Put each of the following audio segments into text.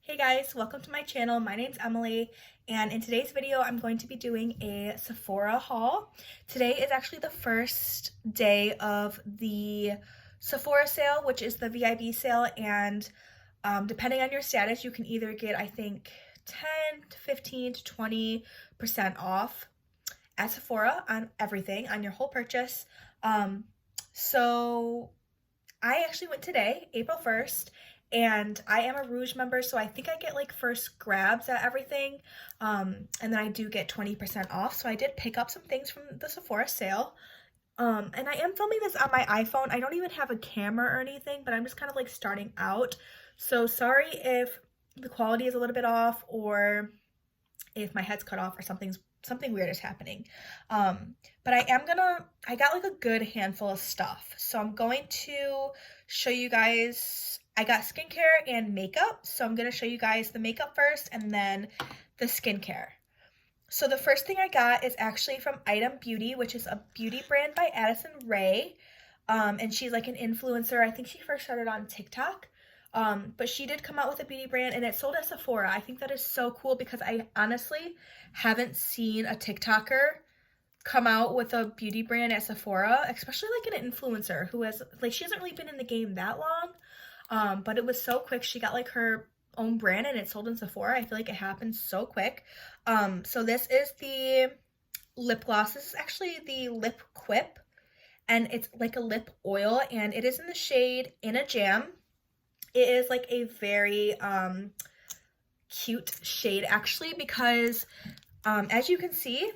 Hey guys, welcome to my channel. My name's Emily, and in today's video I'm going to be doing a Sephora haul. Today is actually the first day of the Sephora sale, which is the VIB sale, and depending on your status, you can either get, I think, 10 to 15 to 20% off at Sephora on everything, on your whole purchase. So I actually went today, April 1st, and I am a Rouge member, so I think I get like first grabs at everything, and then I do get 20% off. So I did pick up some things from the Sephora sale, and I am filming this on my iPhone. I don't even have a camera or anything, but I'm just kind of like starting out. So sorry if the quality is a little bit off or if my head's cut off or something weird is happening. But I got like a good handful of stuff. So I'm going to show you guys, I got skincare and makeup. So I'm going to show you guys the makeup first and then the skincare. So the first thing I got is actually from Item Beauty, which is a beauty brand by Addison Rae. And she's like an influencer. I think she first started on TikTok. But she did come out with a beauty brand and it sold at Sephora. I think that is so cool because I honestly haven't seen a TikToker come out with a beauty brand at Sephora, especially like an influencer who has, like, she hasn't really been in the game that long. But it was so quick. She got like her own brand and it sold in Sephora. I feel like it happened so quick. So this is the lip gloss. This is actually the Lip Quip and it's like a lip oil and it is in the shade In a Jam. It is like a very cute shade actually because as you can see,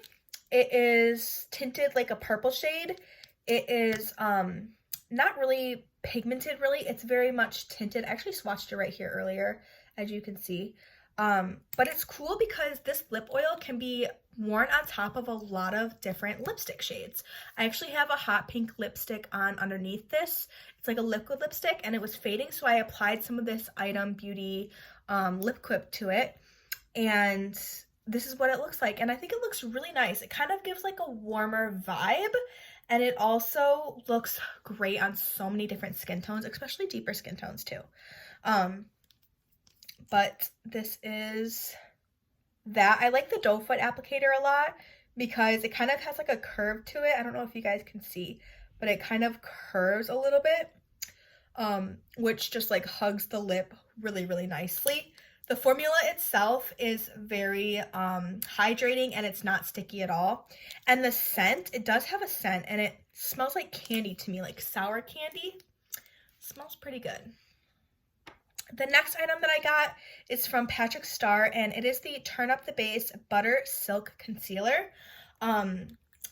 it is tinted like a purple shade. It is not really pigmented really. It's very much tinted. I actually swatched it right here earlier, as you can see. But it's cool because this lip oil can be worn on top of a lot of different lipstick shades. I actually have a hot pink lipstick on underneath this. It's like a liquid lipstick and it was fading, so I applied some of this Item Beauty lip quip to it, and this is what it looks like, and I think it looks really nice. It kind of gives like a warmer vibe, and it also looks great on so many different skin tones, especially deeper skin tones too. But this is that. I like the doe foot applicator a lot because it kind of has like a curve to it. I don't know if you guys can see, but it kind of curves a little bit, which just like hugs the lip really, really nicely. The formula itself is very hydrating and it's not sticky at all. And the scent, it does have a scent and it smells like candy to me, like sour candy. It smells pretty good. The next item that I got is from Patrick Starr, and it is the Turn Up the Base Butter Silk Concealer.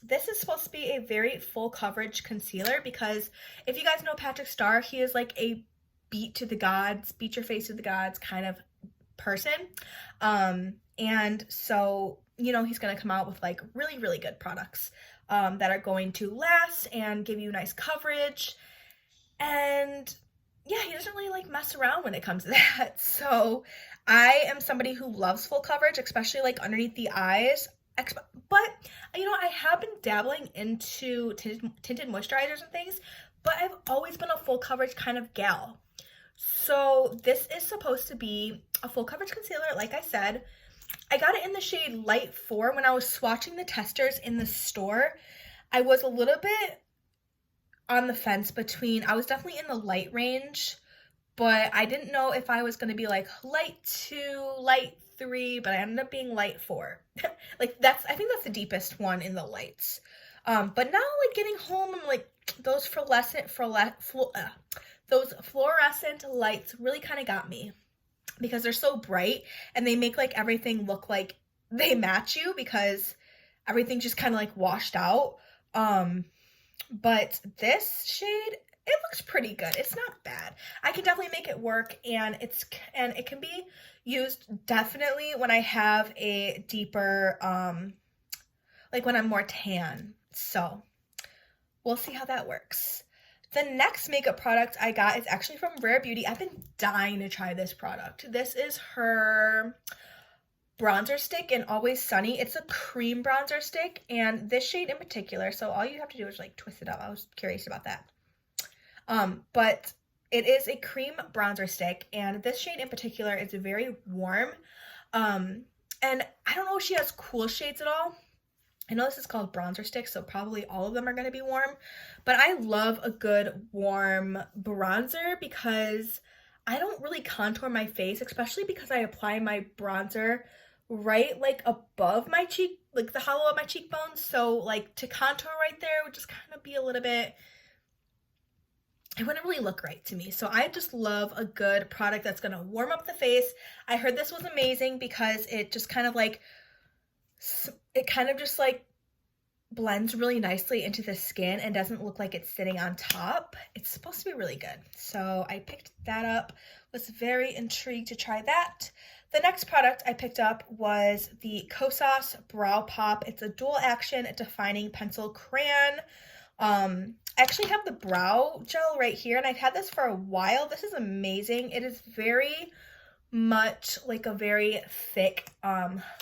This is supposed to be a very full coverage concealer because if you guys know Patrick Starr, he is like a beat to the gods, beat your face to the gods kind of person. And so, you know, he's going to come out with like really, really good products that are going to last and give you nice coverage. And yeah, he doesn't really like mess around when it comes to that. So I am somebody who loves full coverage, especially like underneath the eyes. But you know, I have been dabbling into tinted moisturizers and things, but I've always been a full coverage kind of gal. So this is supposed to be a full coverage concealer. Like I said, I got it in the shade Light 4. When I was swatching the testers in the store, I was a little bit on the fence between, I was definitely in the light range, but I didn't know if I was going to be like light 2, light 3, but I ended up being light 4. Like I think that's the deepest one in the lights. But now like getting home, I'm like, those those fluorescent lights really kind of got me because they're so bright and they make like everything look like they match you because everything just kind of like washed out. But this shade, it looks pretty good. It's not bad. I can definitely make it work, and it can be used definitely when I have a deeper, like when I'm more tan. So we'll see how that works. The next makeup product I got is actually from Rare Beauty. I've been dying to try this product. This is her bronzer stick in Always Sunny. It's a cream bronzer stick, and this shade in particular, so all you have to do is like twist it up. I was curious about that. But It is a cream bronzer stick, and this shade in particular is very warm. And I don't know if she has cool shades at all. I know this is called bronzer stick, so probably all of them are going to be warm, but I love a good warm bronzer because I don't really contour my face, especially because I apply my bronzer right like above my cheek, like the hollow of my cheekbones. So like to contour right there would just kind of be a little bit, it wouldn't really look right to me. So I just love a good product that's going to warm up the face. I heard this was amazing because it just kind of like, it kind of just like blends really nicely into the skin and doesn't look like it's sitting on top. It's supposed to be really good. So I picked that up, was very intrigued to try that. The next product I picked up was the Kosas Brow Pop. It's a dual action defining pencil crayon. I actually have the brow gel right here, and I've had this for a while. This is amazing. It is very much like a very thick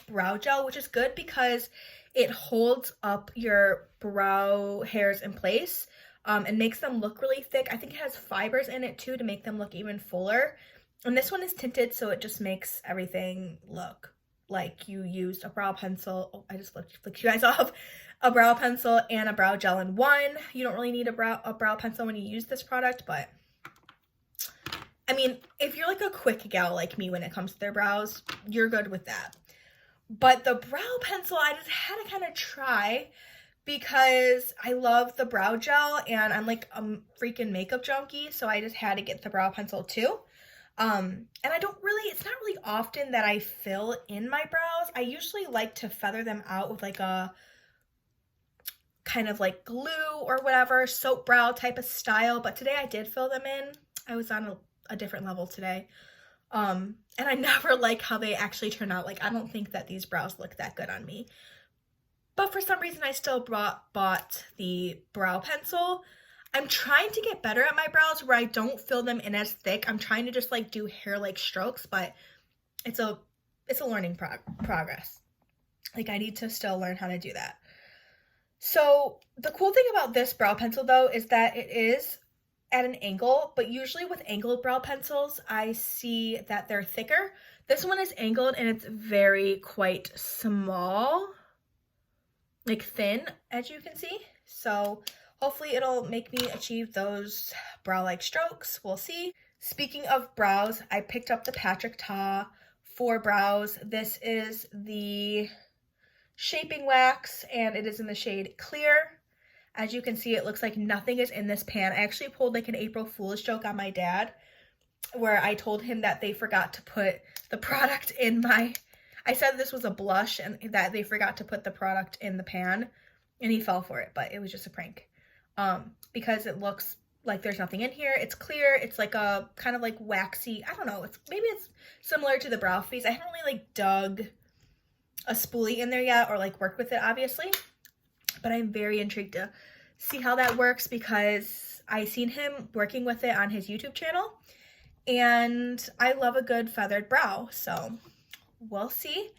brow gel, which is good because it holds up your brow hairs in place and makes them look really thick. I think it has fibers in it too to make them look even fuller. And this one is tinted, so it just makes everything look like you used a brow pencil. Oh, I just flicked you guys off. A brow pencil and a brow gel in one. You don't really need a brow pencil when you use this product, but I mean, if you're like a quick gal like me when it comes to their brows, you're good with that. But the brow pencil, I just had to kind of try because I love the brow gel and I'm like a freaking makeup junkie, so I just had to get the brow pencil too. And I don't really, it's not really often that I fill in my brows. I usually like to feather them out with like a kind of like glue or whatever, soap brow type of style. But today I did fill them in. I was on a different level today. And I never like how they actually turn out. Like, I don't think that these brows look that good on me. But for some reason, I still bought the brow pencil. I'm trying to get better at my brows where I don't fill them in as thick. I'm trying to just like do hair-like strokes, but it's a learning progress. Like, I need to still learn how to do that. So the cool thing about this brow pencil though is that it is at an angle, but usually with angled brow pencils, I see that they're thicker. This one is angled and it's very quite small, like thin, as you can see. So hopefully it'll make me achieve those brow-like strokes. We'll see. Speaking of brows, I picked up the Patrick Ta for brows. This is the shaping wax and it is in the shade Clear. As you can see, it looks like nothing is in this pan. I actually pulled like an April Fool's joke on my dad where I told him that they forgot to put the product in I said this was a blush and that they forgot to put the product in the pan and he fell for it, but it was just a prank. Because it looks like there's nothing in here. It's clear. It's like a kind of like waxy, I don't know. Maybe it's similar to the Brow Face. I haven't really like dug a spoolie in there yet or like worked with it obviously. But I'm very intrigued to see how that works because I seen him working with it on his YouTube channel and I love a good feathered brow, so we'll see.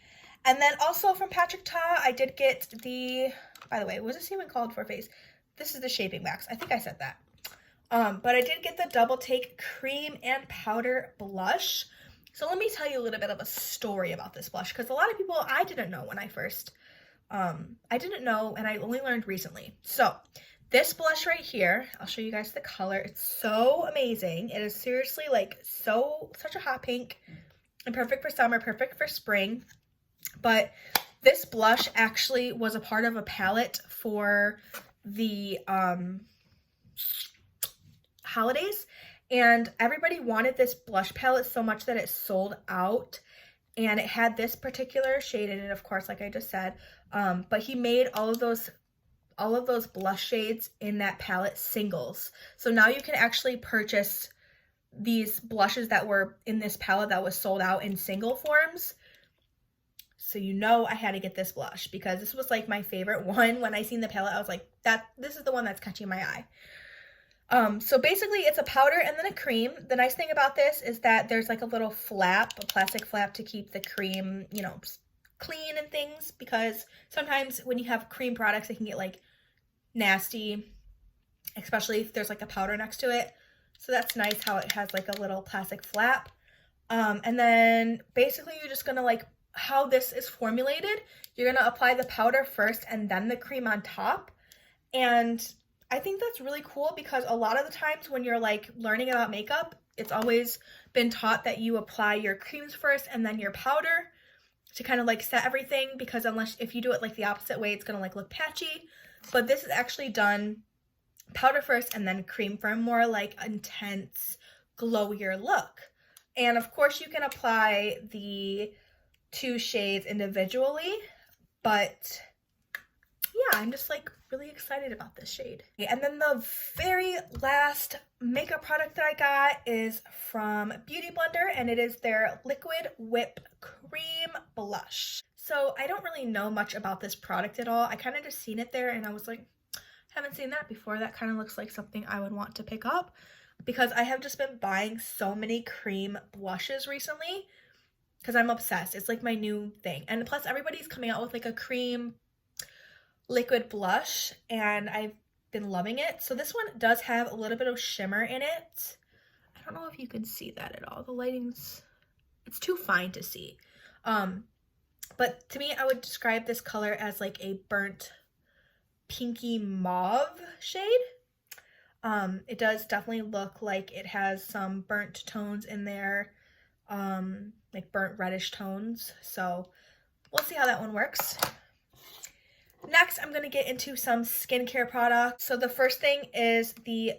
And then also from Patrick Ta, I did get the, by the way, what is this even called for face? This is the shaping wax. I think I said that. But I did get the Double Take Cream and Powder Blush. So let me tell you a little bit of a story about this blush because a lot of people, I didn't know when I first I didn't know and I only learned recently. So this blush right here, I'll show you guys the color. It's so amazing. It is seriously like such a hot pink and perfect for summer, perfect for spring. But this blush actually was a part of a palette for the holidays and everybody wanted this blush palette so much that it sold out. And it had this particular shade in it, of course, like I just said. But he made all of those blush shades in that palette singles. So now you can actually purchase these blushes that were in this palette that was sold out in single forms. So you know I had to get this blush because this was like my favorite one. When I seen the palette, I was like, this is the one that's catching my eye. So basically it's a powder and then a cream. The nice thing about this is that there's like a little flap, a plastic flap to keep the cream, you know, clean and things because sometimes when you have cream products, it can get like nasty, especially if there's like a powder next to it. So that's nice how it has like a little plastic flap. And then basically you're just gonna like, how this is formulated, you're gonna apply the powder first and then the cream on top. And I think that's really cool because a lot of the times when you're like learning about makeup, it's always been taught that you apply your creams first and then your powder to kind of like set everything, because unless if you do it like the opposite way, it's gonna like look patchy. But this is actually done powder first and then cream for a more like intense, glowier look. And of course you can apply the 2 shades individually, but yeah, I'm just like really excited about this shade. And then the very last makeup product that I got is from Beauty Blender, and it is their Liquid Whip Cream Blush. So I don't really know much about this product at all. I kind of just seen it there and I was like, haven't seen that before. That kind of looks like something I would want to pick up, because I have just been buying so many cream blushes recently because I'm obsessed. It's like my new thing. And plus everybody's coming out with like a cream liquid blush and I've been loving it. So this one does have a little bit of shimmer in it. I don't know if you can see that at all. The lighting's, it's too fine to see. But to me, I would describe this color as like a burnt pinky mauve shade. It does definitely look like it has some burnt tones in there, like burnt reddish tones. So we'll see how that one works. Next, I'm going to get into some skincare products. So the first thing is the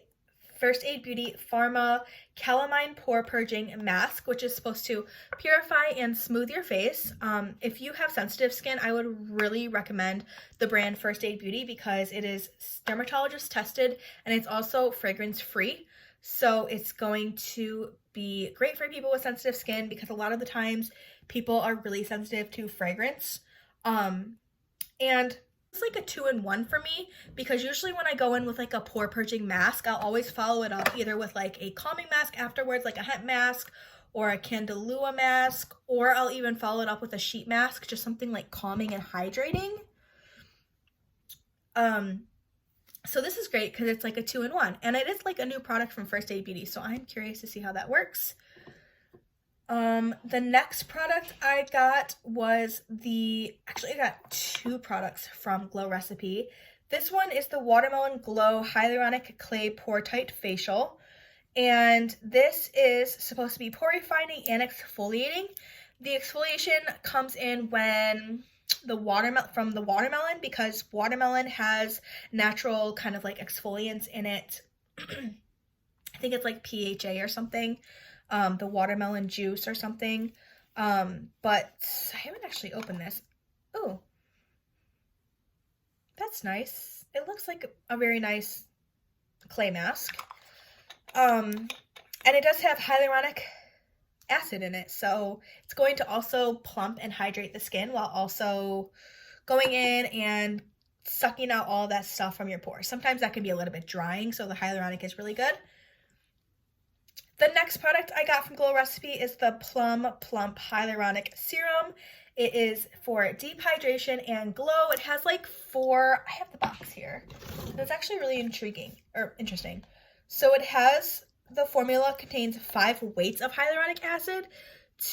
First Aid Beauty Pharma Calamine Pore Purging Mask, which is supposed to purify and smooth your face. If you have sensitive skin, I would really recommend the brand First Aid Beauty because it is dermatologist tested and it's also fragrance free. So it's going to be great for people with sensitive skin because a lot of the times people are really sensitive to fragrance. And it's like a 2-in-1 for me, because usually when I go in with like a pore purging mask, I'll always follow it up either with like a calming mask afterwards, like a hemp mask or a Candelua mask, or I'll even follow it up with a sheet mask, just something like calming and hydrating. So this is great because it's like a 2-in-1, and it is like a new product from First Aid Beauty, so I'm curious to see how that works. The next product I got was actually I got 2 products from Glow Recipe. This one is the Watermelon Glow Hyaluronic Clay Pore Tight Facial, and this is supposed to be pore refining and exfoliating. The exfoliation comes in when from the watermelon, because watermelon has natural kind of like exfoliants in it. I think it's like PHA or something. The watermelon juice or something. But I haven't actually opened this. Oh, that's nice. It looks like a very nice clay mask. And it does have hyaluronic acid in it, so it's going to also plump and hydrate the skin while also going in and sucking out all that stuff from your pores. Sometimes that can be a little bit drying, so the hyaluronic is really good. The next product I got from Glow Recipe is the Plum Plump Hyaluronic Serum. It is for deep hydration and glow. It has like 4, I have the box here. It's actually really interesting. So it has, the formula contains 5 weights of hyaluronic acid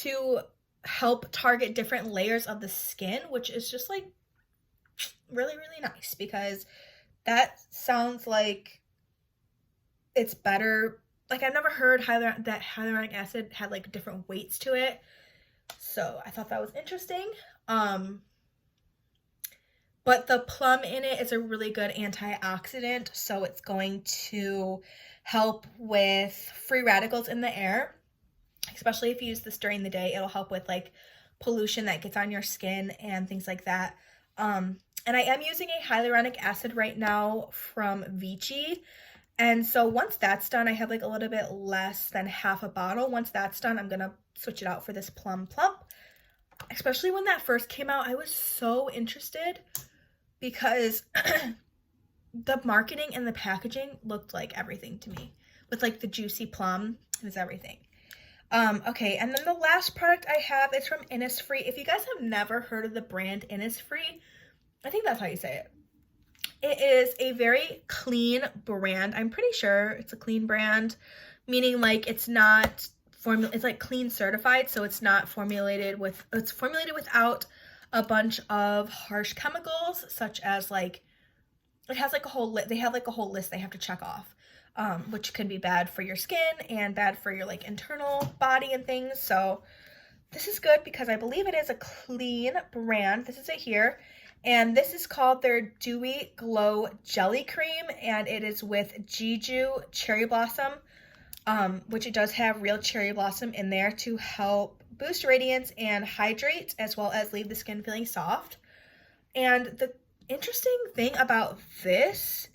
to help target different layers of the skin, which is just like really, really nice, because that sounds like it's better. Like, I've never heard that hyaluronic acid had like different weights to it, so I thought that was interesting. But the plum in it is a really good antioxidant, so it's going to help with free radicals in the air, especially if you use this during the day. It'll help with like pollution that gets on your skin and things like that. And I am using a hyaluronic acid right now from Vichy. And so once that's done, I have like a little bit less than half a bottle. Once that's done, I'm going to switch it out for this Plum Plump. Especially when that first came out, I was so interested because the marketing and the packaging looked like everything to me. With like the juicy plum, it was everything. Okay, and then the last product I have is from Innisfree. If you guys have never heard of the brand Innisfree, I think that's how you say it. It is a very clean brand. I'm pretty sure it's a clean brand meaning like it's not it's like clean certified, so it's not formulated with, it's formulated without a bunch of harsh chemicals, such as like, it has like a whole they have like a whole list they have to check off, which can be bad for your skin and bad for your like internal body and things. So this is good because I believe it is a clean brand. This is it here. And this is called their Dewy Glow Jelly Cream, and it is with Jeju Cherry Blossom, which it does have real cherry blossom in there to help boost radiance and hydrate, as well as leave the skin feeling soft. And the interesting thing about this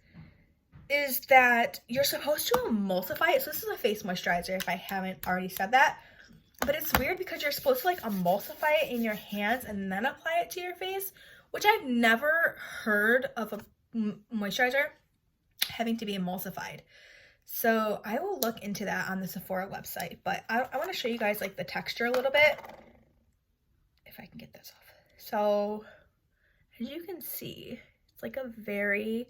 is that you're supposed to emulsify it. So this is a face moisturizer, if I haven't already said that. But it's weird because you're supposed to like emulsify it in your hands and then apply it to your face, which I've never heard of a moisturizer having to be emulsified. So I will look into that on the Sephora website, but I want to show you guys like the texture a little bit, if I can get this off. So as you can see, it's like a very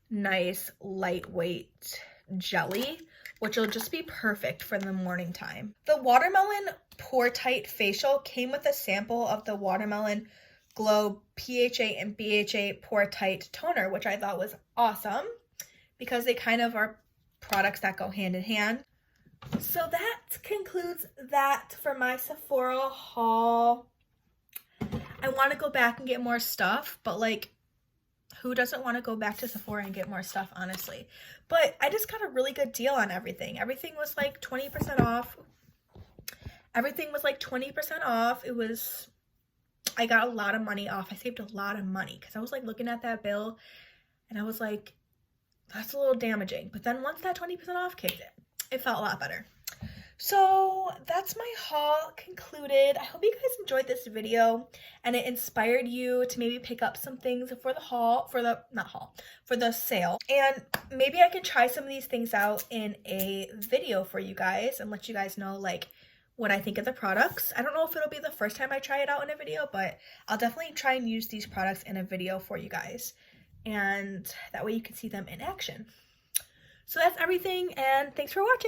nice lightweight jelly, which will just be perfect for the morning time. The Watermelon Pore Tight Facial came with a sample of the Watermelon Glow PHA and BHA Pore Tight Toner, which I thought was awesome because they kind of are products that go hand in hand. So that concludes that for my Sephora haul. I want to go back and get more stuff, but like, who doesn't want to go back to Sephora and get more stuff, honestly? But I just got a really good deal on everything. Everything was like 20% off. Everything was like 20% off. I got a lot of money off. I saved a lot of money because I was like looking at that bill and I was like, that's a little damaging. But then once that 20% off kicked in, it felt a lot better. So that's my haul concluded. I hope you guys enjoyed this video and it inspired you to maybe pick up some things for the haul, for the sale. And maybe I can try some of these things out in a video for you guys and let you guys know like what I think of the products. I don't know if it'll be the first time I try it out in a video, but I'll definitely try and use these products in a video for you guys. And that way you can see them in action. So that's everything, and thanks for watching.